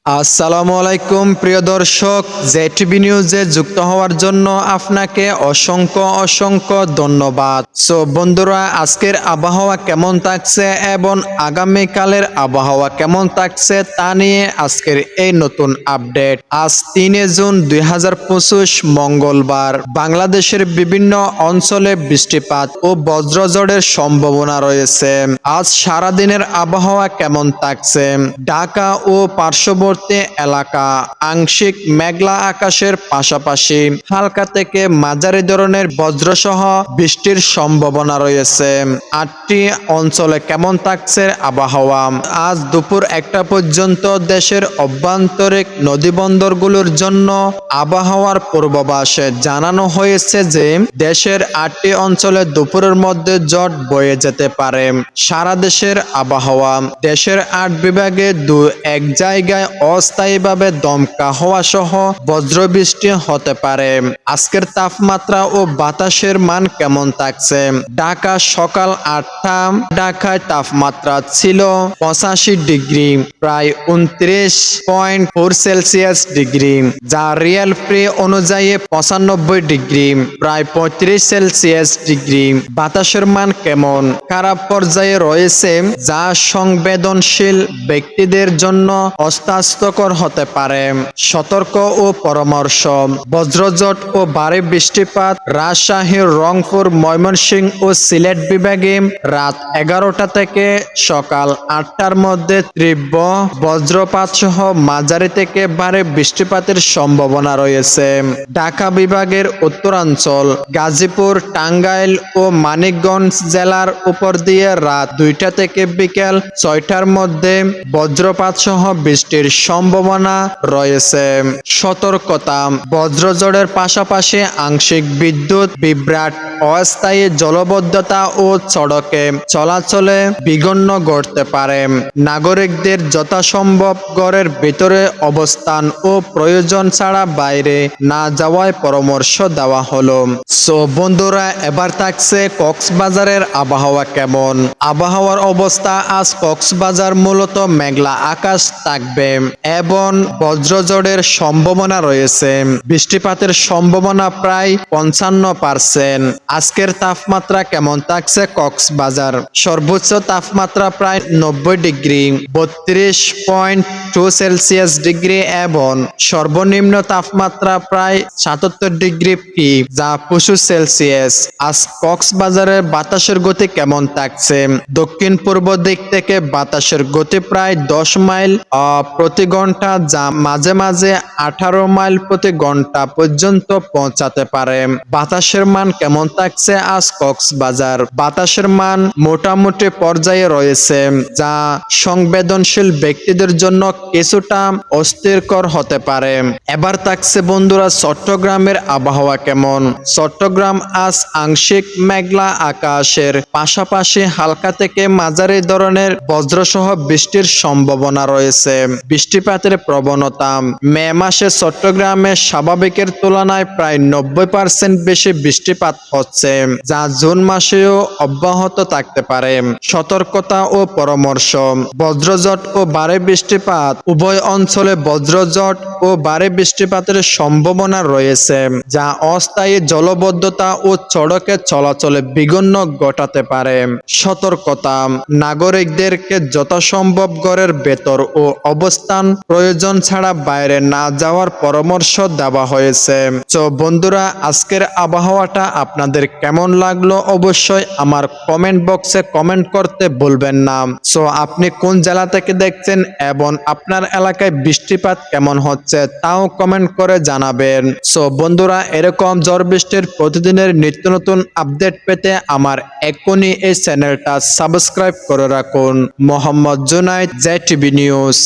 আসসালামু আলাইকুম প্রিয় দর্শক, জেটিভি নিউজে যুক্ত হওয়ার জন্য আপনাকে অসংখ্য ধন্যবাদ। সো বন্ধুরা, আজকের আবহাওয়া কেমন থাকছে এবং আগামীকালের আবহাওয়া কেমন থাকছে তা নিয়ে আজকের এই নতুন আপডেট। আজ 3 জুন 2025 মঙ্গলবার। বাংলাদেশের বিভিন্ন অঞ্চলে বৃষ্টিপাত ও বজ্রঝড়ের সম্ভাবনা রয়েছে। আজ সারাদিনের আবহাওয়া কেমন থাকছে? ঢাকা ও পার্শ্ববর্তী এলাকা আংশিক মেঘলা আকাশের পাশাপাশি হালকা থেকে মাঝারি ধরনের বজ্রসহ বৃষ্টির সম্ভাবনা রয়েছে। 8টি অঞ্চলে কেমন থাকছে আবহাওয়া? আজ দুপুর 1টা পর্যন্ত দেশের অভ্যন্তরীণ নদীবন্দরগুলোর জন্য আবহাওয়ার পূর্বাভাসে জানানো হয়েছে যে দেশের 8টি অঞ্চলে দুপুরের মধ্যে ঝড় বয়ে যেতে পারে। সারা দেশের আবহাওয়া: দেশের 8 বিভাগে এক জায়গায় অস্থায়ীভাবে দমকা হওয়া সহ বজ্রবৃষ্টি হতে পারে। আজকের তাপমাত্রা ও বাতাসের মান কেমন থাকছে? ঢাকা সকাল 8টা, ঢাকায় তাপমাত্রা ছিল 85 ডিগ্রি, প্রায় 29.4 সেলসিয়াস ডিগ্রি, যা রিয়েল ফ্রি অনুযায়ী 95 ডিগ্রি, প্রায় 35 সেলসিয়াস ডিগ্রি। বাতাসের মান কেমন? খারাপ পর্যায়ে রয়েছে, যা সংবেদনশীল ব্যক্তিদের জন্য অস্বাস্থ্যকর হতে পারে। সতর্ক ও পরামর্শ: বজ্রঝড় ও ভারী বৃষ্টিপাত রাজশাহী, রংপুর, ময়মনসিংহ ও সিলেট বিভাগে রাত 11টা থেকে সকাল 8টার মধ্যে তীব্র বজ্রপাত সহ মাঝারি থেকে ভারী বৃষ্টিপাতের সম্ভাবনা রয়েছে। ঢাকা বিভাগের উত্তরাঞ্চল, গাজীপুর, টাঙ্গাইল ও মানিকগঞ্জ জেলার উপর দিয়ে রাত 2টা থেকে বিকেল 6টার মধ্যে বজ্রপাত সহ বৃষ্টির সম্ভাবনা রয়েছে। সতর্কতা: বজ্রঝড়ের পাশাপাশি আংশিক বিদ্যুৎ বিভ্রাট, অস্থায়ী জলবদ্ধতা ও সড়কে চলাচলে বিঘ্ন ঘটতে পারে। নাগরিকদের যথাসম্ভব ঘরের ভিতরে অবস্থান ও প্রয়োজন ছাড়া বাইরে না যাওয়ার পরামর্শ দেওয়া হলো। সো বন্ধুরা, এবার থাকছে কক্সবাজারের আবহাওয়া কেমন। আবহাওয়ার অবস্থা: আজ কক্সবাজার মূলত মেঘলা আকাশ থাকবে এবং বজ্রঝড়ের সম্ভাবনা রয়েছে। বৃষ্টিপাতের সম্ভাবনা প্রায় 55%। আজকের তাপমাত্রা কেমন থাকছে কক্সবাজার? সর্বোচ্চ তাপমাত্রা প্রায় 90 ডিগ্রি, 32.2 সেলসিয়াস ডিগ্রি এবং সর্বনিম্ন তাপমাত্রা প্রায় 77 ডিগ্রি পি, যা 25 সেলসিয়াস। আজ কক্সবাজারের বাতাসের গতি কেমন থাকছে? দক্ষিণ পূর্ব দিক থেকে বাতাসের গতি প্রায় 10 মাইল প্রতি ঘন্টা, যা মাঝে মাঝে 18 মাইল প্রতি ঘন্টা পর্যন্ত পৌঁছাতে পারে। বাতাসের মান কেমন থাকছে আজ কক্সবাজার? বাতাসের মান মোটামুটি পর্যায়ে রয়েছে, যা সংবেদনশীল ব্যক্তিদের জন্য কিছুটা অস্থিরকর হতে পারে। এবার থাকছে বন্ধুরা চট্টগ্রামের আবহাওয়া কেমন। চট্টগ্রাম আজ আংশিক মেঘলা আকাশের পাশাপাশি হালকা থেকে মাঝারি ধরনের বজ্রসহ বৃষ্টির সম্ভাবনা রয়েছে। বৃষ্টিপাতের প্রবণতা: মে মাসে চট্টগ্রামে স্বাভাবিকের তুলনায় প্রায় 90% বেশি বৃষ্টিপাত হচ্ছে, যা জুন মাসেও অব্যাহত থাকতে পারে। সতর্কতা ও পরামর্শ: বজ্রঝড় ও ভারী বৃষ্টিপাত উভয় অঞ্চলে বজ্রঝড় ও ভারী বৃষ্টিপাতের সম্ভাবনা রয়েছে, যা অস্থায়ী জলবদ্ধতা ও সড়কে চলাচলে বিঘ্ন ঘটাতে পারে। সতর্কতা: নাগরিকদেরকে যথাসম্ভব ঘরের ভেতর ও অবস্থান প্রয়োজন ছাড়া বাইরে না যাওয়ার পরামর্শ দেওয়া হয়েছে। তো বন্ধুরা, আজকের আবহাওয়াটা আপনাদের কেমন লাগলো অবশ্যই আমার কমেন্ট বক্সে কমেন্ট করতে ভুলবেন না। সো আপনি কোন জেলা থেকে দেখছেন এবং আপনার এলাকায় বৃষ্টিপাত কেমন হচ্ছে তাও কমেন্ট করে জানাবেন। সো বন্ধুরা, এরকম ঝড় বৃষ্টির প্রতিদিনের নিত্য নতুন আপডেট পেতে আমার এখনই এই চ্যানেলটা সাবস্ক্রাইব করে রাখুন। Mohammad Junaid, JTV news.